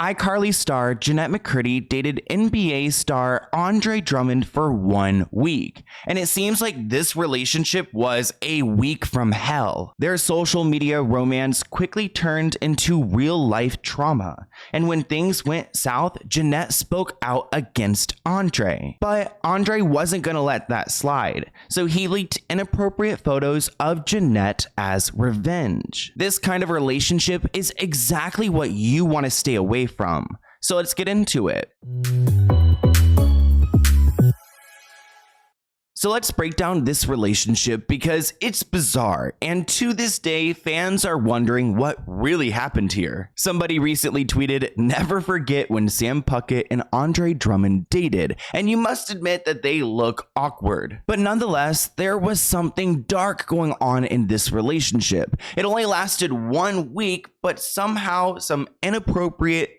iCarly star Jennette McCurdy dated NBA star Andre Drummond for 1 week, and it seems like this relationship was a week from hell. Their social media romance quickly turned into real-life trauma, and when things went south, Jennette spoke out against Andre. But Andre wasn't gonna let that slide, so he leaked inappropriate photos of Jennette as revenge. This kind of relationship is exactly what you want to stay away from. So let's get into it. So let's break down this relationship because it's bizarre, and to this day, fans are wondering what really happened here. Somebody recently tweeted, "Never forget when Sam Puckett and Andre Drummond dated," and you must admit that they look awkward. But nonetheless, there was something dark going on in this relationship. It only lasted 1 week, but somehow some inappropriate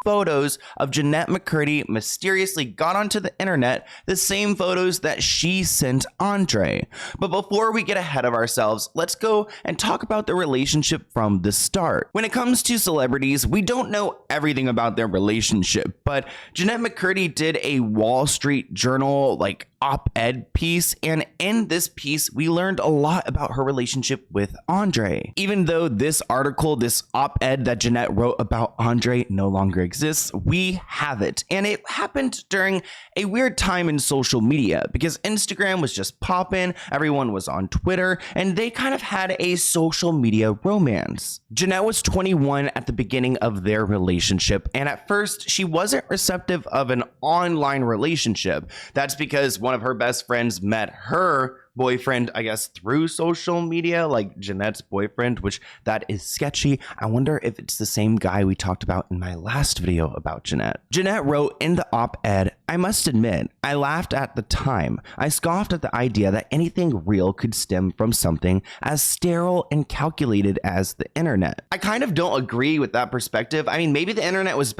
photos of Jennette McCurdy mysteriously got onto the internet, the same photos that she sent Andre. But before we get ahead of ourselves, let's go and talk about the relationship from the start. When it comes to celebrities, we don't know everything about their relationship, but Jennette McCurdy did a Wall Street Journal op-ed piece, and in this piece we learned a lot about her relationship with Andre. Even though this article, this op-ed that Jennette wrote about Andre no longer exists, we have it, and it happened during a weird time in social media because Instagram was just popping, everyone was on Twitter, and they kind of had a social media romance. Jennette was 21 at the beginning of their relationship, and at first she wasn't receptive of an online relationship. That's because one of her best friends met her boyfriend, I guess, through social media, like Jennette's boyfriend, which that is sketchy. I wonder if it's the same guy we talked about in my last video about Jennette. Jennette wrote in the op-ed, "I must admit, I laughed at the time. I scoffed at the idea that anything real could stem from something as sterile and calculated as the internet." I kind of don't agree with that perspective. I mean, maybe the internet was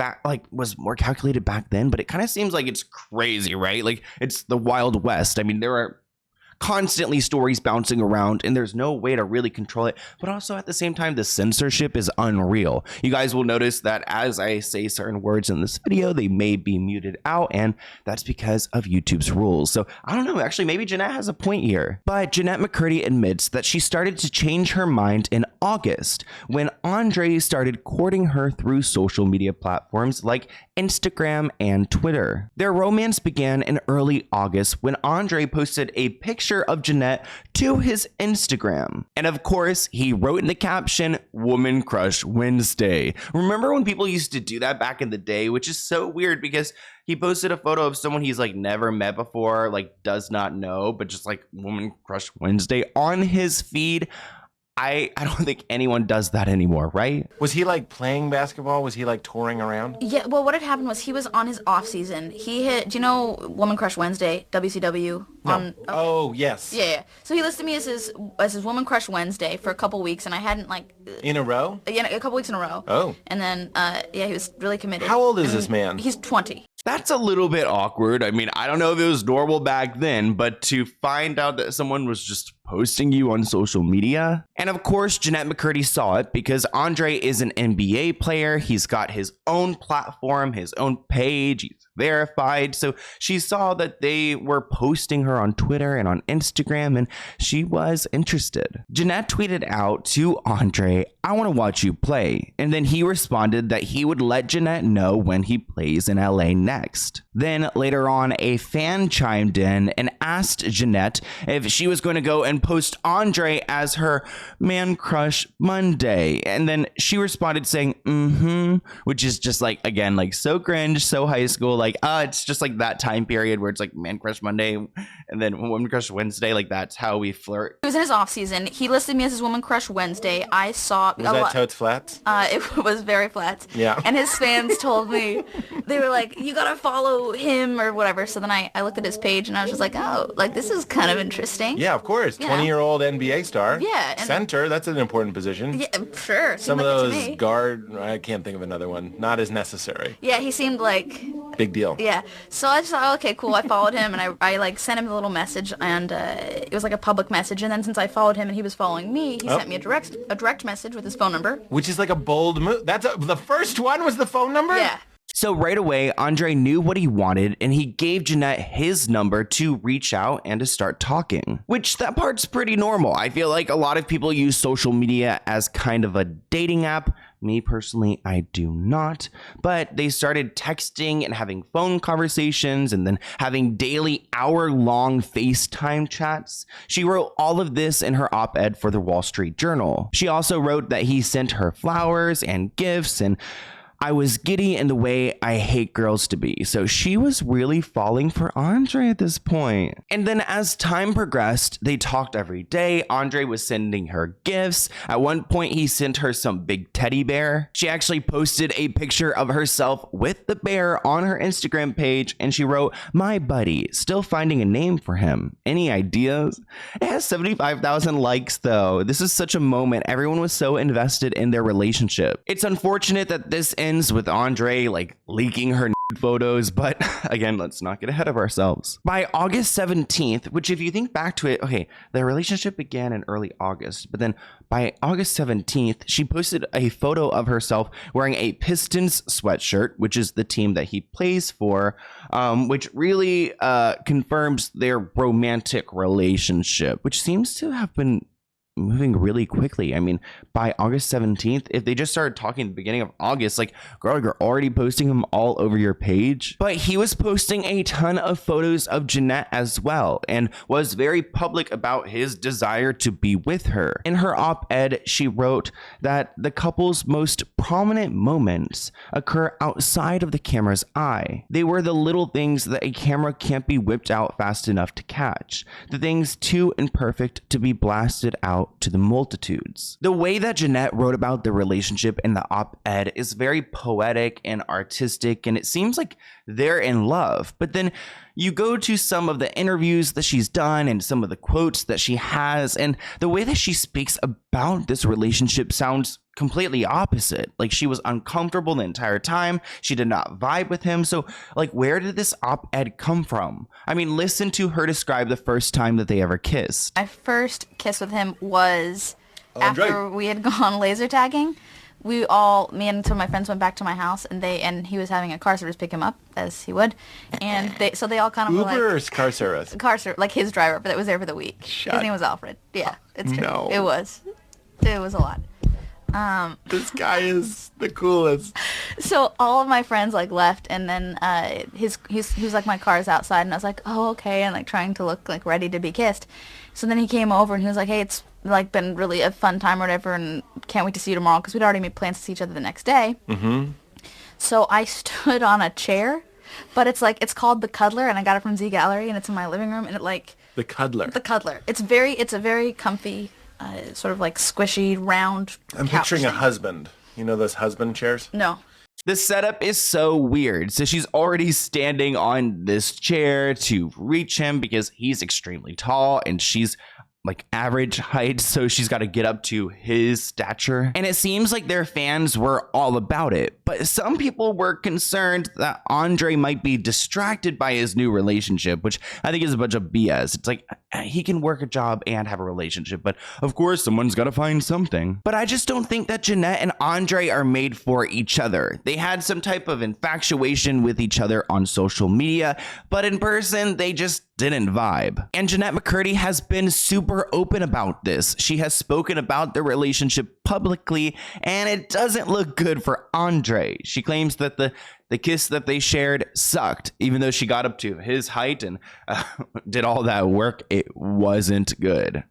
was more calculated back then, but it kind of seems like it's crazy, right? Like it's the Wild West. I mean, there are constantly stories bouncing around and there's no way to really control it, but also at the same time the censorship is unreal. You guys will notice that as I say certain words in this video, they may be muted out, and that's because of YouTube's rules. So I don't know, actually maybe Jennette has a point here. But Jennette McCurdy admits that she started to change her mind in August when Andre started courting her through social media platforms like Instagram and Twitter. Their romance began in early August when Andre posted a picture of Jennette to his Instagram. And of course, he wrote in the caption, "Woman Crush Wednesday." Remember when people used to do that back in the day, which is so weird because he posted a photo of someone he's never met before, does not know, but just Woman Crush Wednesday on his feed. I don't think anyone does that anymore, right? Was he playing basketball? Was he touring around? Yeah, well, what had happened was he was on his off season. He hit, do you know Woman Crush Wednesday, WCW? No. Oh, yes. Yeah. So he listed me as his Woman Crush Wednesday for a couple weeks, and I hadn't in a row? Yeah, a couple weeks in a row. Oh. And then, yeah, he was really committed. How old is this man? He's 20. That's a little bit awkward. I mean, I don't know if it was normal back then, but to find out that someone was just posting you on social media. And of course, Jennette McCurdy saw it because Andre is an NBA player. He's got his own platform, his own page. He's verified. So she saw that they were posting her on Twitter and on Instagram, and she was interested. Jennette tweeted out to Andre, "I want to watch you play." And then he responded that he would let Jennette know when he plays in LA next. Then later on, a fan chimed in and asked Jennette if she was going to go and post Andre as her Man Crush Monday. And then she responded saying, which is just again, so cringe, so high school. It's just that time period where it's Man Crush Monday and then Woman Crush Wednesday. That's how we flirt. It was in his off season. He listed me as his Woman Crush Wednesday. I saw. Was that totes flats? It was very flat. Yeah. And his fans told me, they were like, "You gotta follow him," or whatever. So then I looked at his page and I was just oh, this is kind of interesting. Yeah, of course. Yeah. 20-year-old NBA star. Yeah. Center, that's an important position. Yeah, sure. Some of those guard, I can't think of another one. Not as necessary. Yeah, he seemed Big deal. Yeah. So I just thought, okay, cool. I followed him, and I like sent him a little message, and it was like a public message. And then since I followed him and he was following me, he sent me a direct message with his phone number. Which is like a bold move. The first one was the phone number? Yeah. So right away, Andre knew what he wanted, and he gave Jennette his number to reach out and to start talking. Which, that part's pretty normal. I feel like a lot of people use social media as kind of a dating app. Me personally, I do not. But they started texting and having phone conversations and then having daily hour-long FaceTime chats. She wrote all of this in her op-ed for the Wall Street Journal. She also wrote that he sent her flowers and gifts, and I was giddy in the way I hate girls to be. So she was really falling for Andre at this point. And then as time progressed, they talked every day. Andre was sending her gifts. At one point, he sent her some big teddy bear. She actually posted a picture of herself with the bear on her Instagram page, and she wrote, "My buddy, still finding a name for him. Any ideas?" It has 75,000 likes though. This is such a moment. Everyone was so invested in their relationship. It's unfortunate that this ends with Andre like leaking her photos, but again, let's not get ahead of ourselves. By August 17th, which if you think back to it, okay, their relationship began in early August, but then by August 17th, she posted a photo of herself wearing a Pistons sweatshirt, which is the team that he plays for, which really confirms their romantic relationship, which seems to have been moving really quickly. I mean, by August 17th, if they just started talking at the beginning of August, like, girl, you're already posting him all over your page. But he was posting a ton of photos of Jennette as well, and was very public about his desire to be with her. In her op-ed, she wrote that the couple's most prominent moments occur outside of the camera's eye. They were the little things that a camera can't be whipped out fast enough to catch, the things too imperfect to be blasted out to the multitudes. The way that Jennette wrote about the relationship in the op-ed is very poetic and artistic, and it seems like they're in love. But then you go to some of the interviews that she's done and some of the quotes that she has, and the way that she speaks about this relationship sounds completely opposite. Like, she was uncomfortable the entire time. She did not vibe with him. So, like, where did this op-ed come from? I mean, listen to her describe the first time that they ever kissed. My first kiss with him was after we had gone laser tagging. Me and some of my friends went back to my house, and he was having a car service pick him up, as he would, and they all kind of Uber were like, or car service? Car service, like his driver, but that was there for the week. His name was Alfred. Yeah, it's true. No. It was a lot. This guy is the coolest. So all of my friends like left, and then he was like, my car's outside, and I was like, oh, okay, and like trying to look like ready to be kissed. So then he came over and he was like, hey, it's like been really a fun time or whatever, and can't wait to see you tomorrow, because we'd already made plans to see each other the next day. Mm-hmm. So I stood on a chair, but it's called the Cuddler, and I got it from Z Gallery, and it's in my living room, and it like The Cuddler. The Cuddler. It's a very comfy, sort of like squishy, round. I'm picturing a husband. You know those husband chairs? No. The setup is so weird. So she's already standing on this chair to reach him because he's extremely tall and she's like average height, so she's got to get up to his stature. And it seems like their fans were all about it, but some people were concerned that Andre might be distracted by his new relationship, which I think is a bunch of BS. It's like, he can work a job and have a relationship, but of course someone's got to find something. But I just don't think that Jennette and Andre are made for each other. They had some type of infatuation with each other on social media, but in person they just didn't vibe. And Jennette McCurdy has been super open about this. She has spoken about their relationship publicly, and it doesn't look good for Andre. She claims that the kiss that they shared sucked, even though she got up to his height and did all that work. It wasn't good.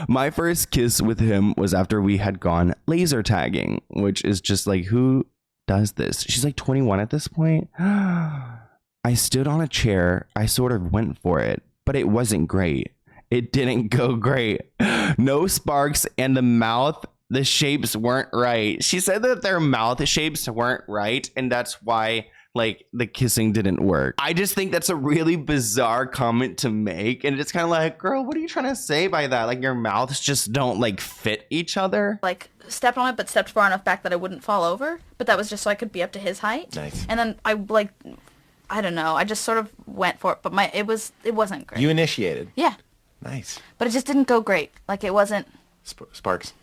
My first kiss with him was after we had gone laser tagging, which is just like, who does this? She's like 21 at this point. I stood on a chair. I sort of went for it, but it wasn't great. It didn't go great. No sparks, and the shapes weren't right. She said that their mouth shapes weren't right, and that's why like the kissing didn't work. I just think that's a really bizarre comment to make, and it's kind of like, girl, what are you trying to say by that? Like, your mouths just don't like fit each other. Like, stepped on it, but stepped far enough back that I wouldn't fall over, but that was just so I could be up to his height. Nice. And then I like I don't know. I just sort of went for it, but it wasn't great. You initiated. Yeah. Nice. But it just didn't go great. Like it wasn't. Sparks.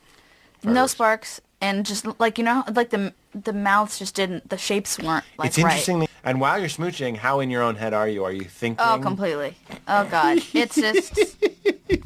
No Fireworks. sparks, and just like like the mouths just didn't. The shapes weren't like It's interesting. right. And while you're smooching, how in your own head are you? Are you thinking? Oh, completely. Oh God, it's just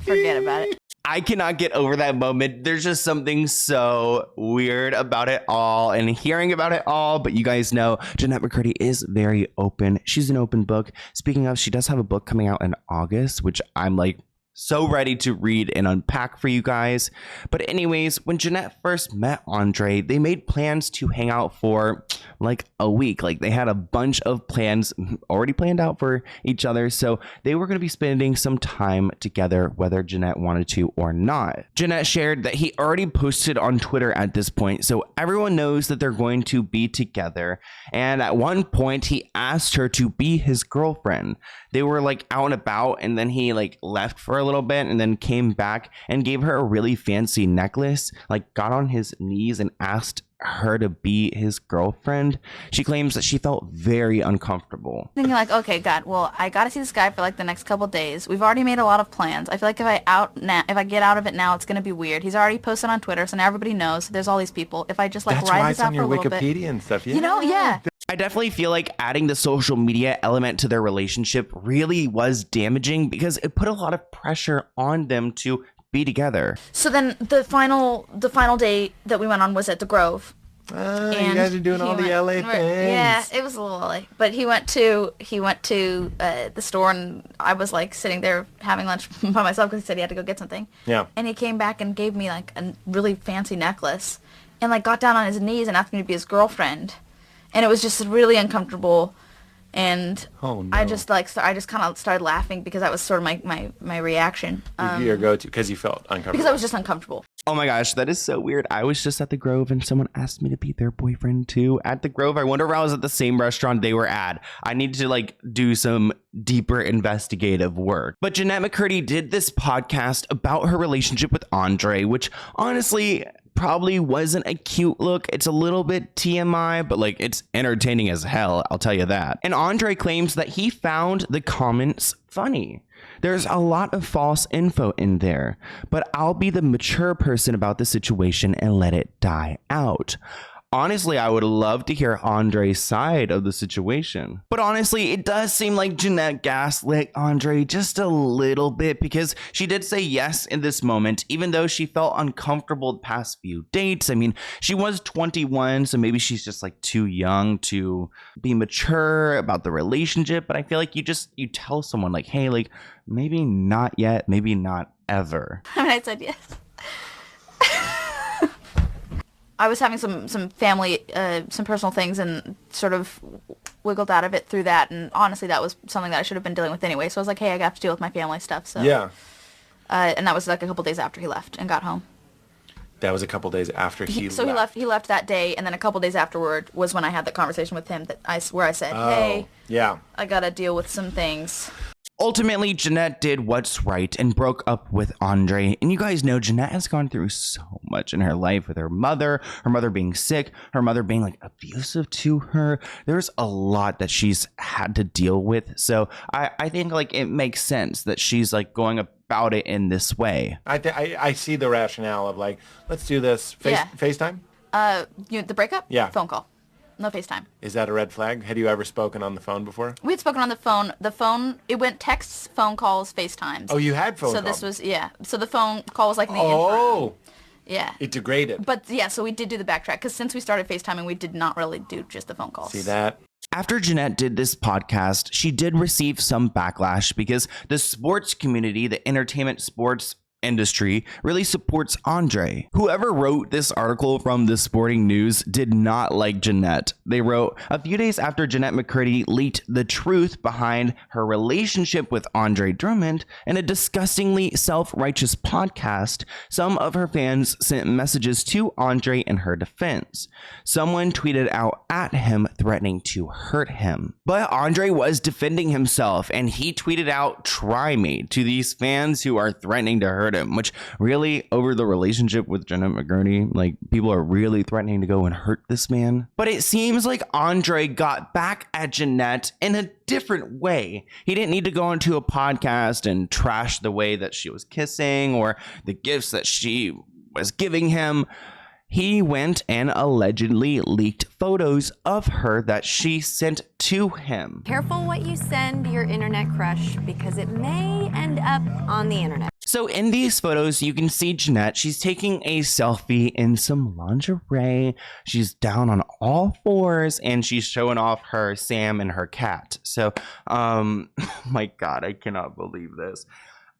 forget about it. I cannot get over that moment. There's just something so weird about it all and hearing about it all. But you guys know Jennette McCurdy is very open. She's an open book. Speaking of, she does have a book coming out in August, which I'm like so ready to read and unpack for you guys. But anyways, when Jennette first met Andre, they made plans to hang out for like a week. Like they had a bunch of plans already planned out for each other. So they were going to be spending some time together, whether Jennette wanted to or not. Jennette shared that he already posted on Twitter at this point, so everyone knows that they're going to be together. And at one point, he asked her to be his girlfriend. They were like out and about, and then he like left for a little bit and then came back and gave her a really fancy necklace, like got on his knees and asked her to be his girlfriend. She claims that she felt very uncomfortable. Thinking like, okay, God, well, I got to see this guy for like the next couple days. We've already made a lot of plans. I feel like if I get out of it now, it's gonna be weird. He's already posted on Twitter, so now everybody knows there's all these people. If I just like That's ride why this it's out on for your a little Wikipedia bit, and stuff. Yeah. you know, yeah. I definitely feel like adding the social media element to their relationship really was damaging because it put a lot of pressure on them to be together. So then the final day that we went on was at the Grove. You guys are doing all the LA things. Yeah, it was a little LA. But he went to the store, and I was like sitting there having lunch by myself because he said he had to go get something. Yeah. And he came back and gave me like a really fancy necklace, and like got down on his knees and asked me to be his girlfriend, and it was just really uncomfortable. And Oh, no. I just kind of started laughing because that was sort of my reaction. Your go-to because you felt uncomfortable. Because I was just uncomfortable. Oh my gosh, that is so weird. I was just at the Grove and someone asked me to be their boyfriend too at the Grove. I wonder if I was at the same restaurant they were at. I need to like do some deeper investigative work. But Jennette McCurdy did this podcast about her relationship with Andre, which honestly probably wasn't a cute look. It's a little bit TMI, but like it's entertaining as hell, I'll tell you that. And Andre claims that he found the comments funny. There's a lot of false info in there, but I'll be the mature person about the situation and let it die out. Honestly, I would love to hear Andre's side of the situation. But honestly, it does seem like Jennette gaslit Andre just a little bit because she did say yes in this moment, even though she felt uncomfortable the past few dates. I mean, she was 21, so maybe she's just like too young to be mature about the relationship. But I feel like you tell someone like, hey, like maybe not yet, maybe not ever. I mean, I said yes. I was having some family, some personal things, and sort of wiggled out of it through that. And honestly, that was something that I should have been dealing with anyway. So I was like, hey, I got to deal with my family stuff. So Yeah. And that was like a couple days after he left and got home. That was a couple days after he left. He left that day, and then a couple days afterward was when I had the conversation with him where I said, hey, Yeah. I got to deal with some things. Ultimately, Jennette did what's right and broke up with Andre. And you guys know Jennette has gone through so much in her life with her mother being sick, her mother being like abusive to her. There's a lot that she's had to deal with. So I think like it makes sense that she's like going about it in this way. I see the rationale of like, let's do this. FaceTime? The breakup? Yeah. Phone call. No FaceTime. Is that a red flag? Had you ever spoken on the phone before? We had spoken on the phone. The phone, it went texts, phone calls, FaceTimes. Oh, you had phone calls? So this was, yeah. So the phone call was like in the intro. Oh. Yeah. It degraded. But yeah, so we did do the backtrack because since we started FaceTiming, we did not really do just the phone calls. See that? After Jennette did this podcast, she did receive some backlash because the sports community, the entertainment sports industry, really supports Andre. Whoever wrote this article from the Sporting News did not like Jennette. They wrote, a few days after Jennette McCurdy leaked the truth behind her relationship with Andre Drummond in a disgustingly self-righteous podcast, some of her fans sent messages to Andre in her defense. Someone tweeted out at him threatening to hurt him. But Andre was defending himself, and he tweeted out, "Try me," to these fans who are threatening to hurt hurt him, which really over the relationship with Jennette McCurdy, like people are really threatening to go and hurt this man. But it seems like Andre got back at Jennette in a different way. He didn't need to go into a podcast and trash the way that she was kissing or the gifts that she was giving him. He went and allegedly leaked photos of her that she sent to him. Careful what you send your internet crush because it may end up on the internet. So in these photos, you can see Jennette. She's taking a selfie in some lingerie. She's down on all fours and she's showing off her Sam and her cat. So, my God, I cannot believe this.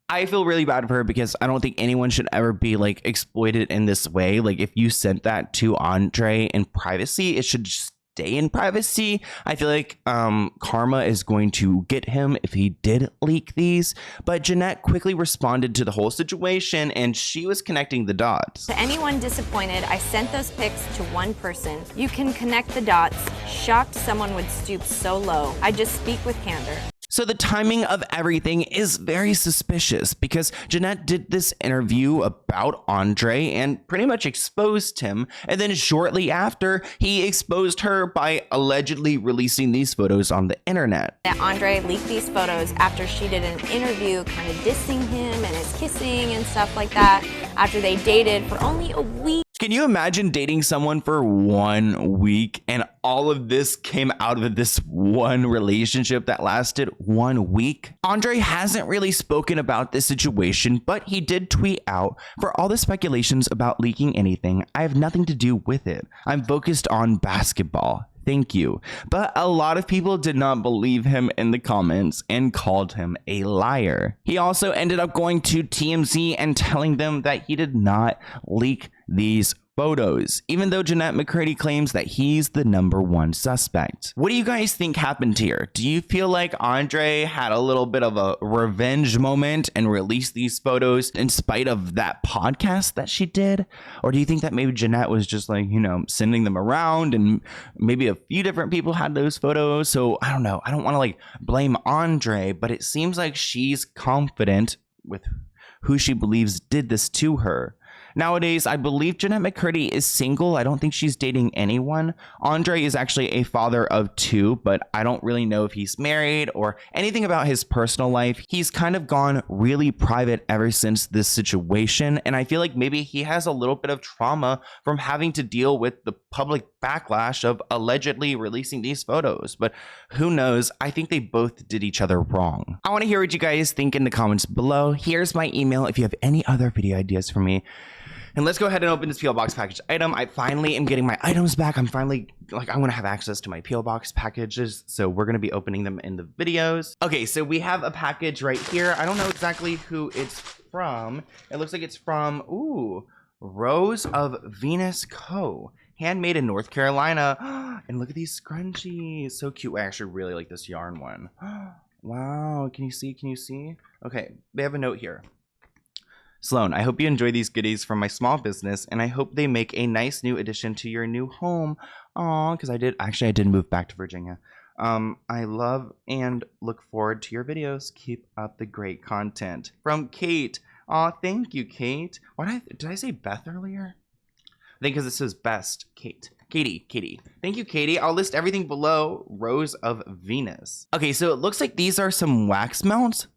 I feel really bad for her because I don't think anyone should ever be like exploited in this way. Like if you sent that to Andre in privacy, it should stay in privacy. I feel like karma is going to get him if he did leak these. But Jennette quickly responded to the whole situation and she was connecting the dots. To anyone disappointed, I sent those pics to one person. You can connect the dots. Shocked someone would stoop so low. I just speak with candor. So the timing of everything is very suspicious because Jennette did this interview about Andre and pretty much exposed him. And then shortly after, he exposed her by allegedly releasing these photos on the internet. That Andre leaked these photos after she did an interview kind of dissing him and his kissing and stuff like that after they dated for only a week. Can you imagine dating someone for 1 week and all of this came out of this one relationship that lasted 1 week? Andre hasn't really spoken about this situation, but he did tweet out, "For all the speculations about leaking anything, I have nothing to do with it. I'm focused on basketball. Thank you." But a lot of people did not believe him in the comments and called him a liar. He also ended up going to TMZ and telling them that he did not leak these photos, even though Jennette McCurdy claims that he's the #1 suspect. What do you guys think happened here? Do you feel like Andre had a little bit of a revenge moment and released these photos in spite of that podcast that she did? Or do you think that maybe Jennette was just like, you know, sending them around and maybe a few different people had those photos? So I don't know. I don't want to like blame Andre, but it seems like she's confident with who she believes did this to her. Nowadays, I believe Jennette McCurdy is single. I don't think she's dating anyone. Andre is actually a father of 2, but I don't really know if he's married or anything about his personal life. He's kind of gone really private ever since this situation, and I feel like maybe he has a little bit of trauma from having to deal with the public backlash of allegedly releasing these photos, but who knows? I think they both did each other wrong. I want to hear what you guys think in the comments below. Here's my email if you have any other video ideas for me. And let's go ahead and open this P.O. Box package item. I finally am getting my items back. I'm finally, like, I'm going to have access to my P.O. Box packages. So we're going to be opening them in the videos. Okay, so we have a package right here. I don't know exactly who it's from. It looks like it's from, Rose of Venus Co. Handmade in North Carolina. And look at these scrunchies. So cute. I actually really like this yarn one. Wow. Can you see? Can you see? Okay, they have a note here. Sloan, I hope you enjoy these goodies from my small business, and I hope they make a nice new addition to your new home. Aw, because I did move back to Virginia. I love and look forward to your videos. Keep up the great content. From Kate. Aw, thank you, Kate. Did I say Beth earlier? I think because it says best, Kate. Katie. Thank you, Katie. I'll list everything below. Rose of Venus. Okay, so it looks like these are some wax melts.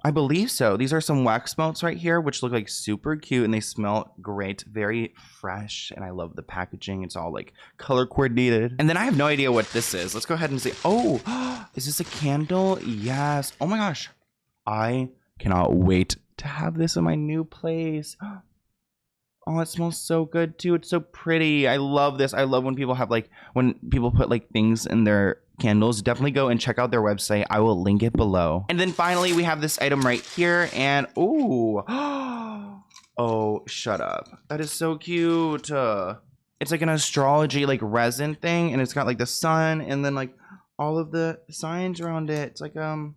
I believe so. These are some wax melts right here, which look like super cute and they smell great. Very fresh. And I love the packaging. It's all like color coordinated. And then I have no idea what this is. Let's go ahead and see. Oh, is this a candle? Yes. Oh my gosh. I cannot wait to have this in my new place. Oh, it smells so good too. It's so pretty. I love this. I love when people have when people put things in their candles. Definitely go and check out their website. I will link it below. And then finally we have this item right here and oh, shut up. That is so cute. It's like an astrology resin thing and it's got the sun and then all of the signs around it. It's like a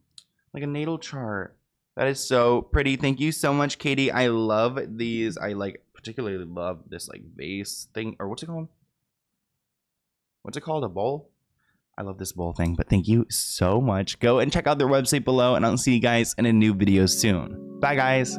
natal chart. That is so pretty. Thank you so much, Katie. I love these. I particularly love this vase thing, or what's it called? What's it called? A bowl? I love this bowl thing, but thank you so much. Go and check out their website below, and I'll see you guys in a new video soon. Bye, guys.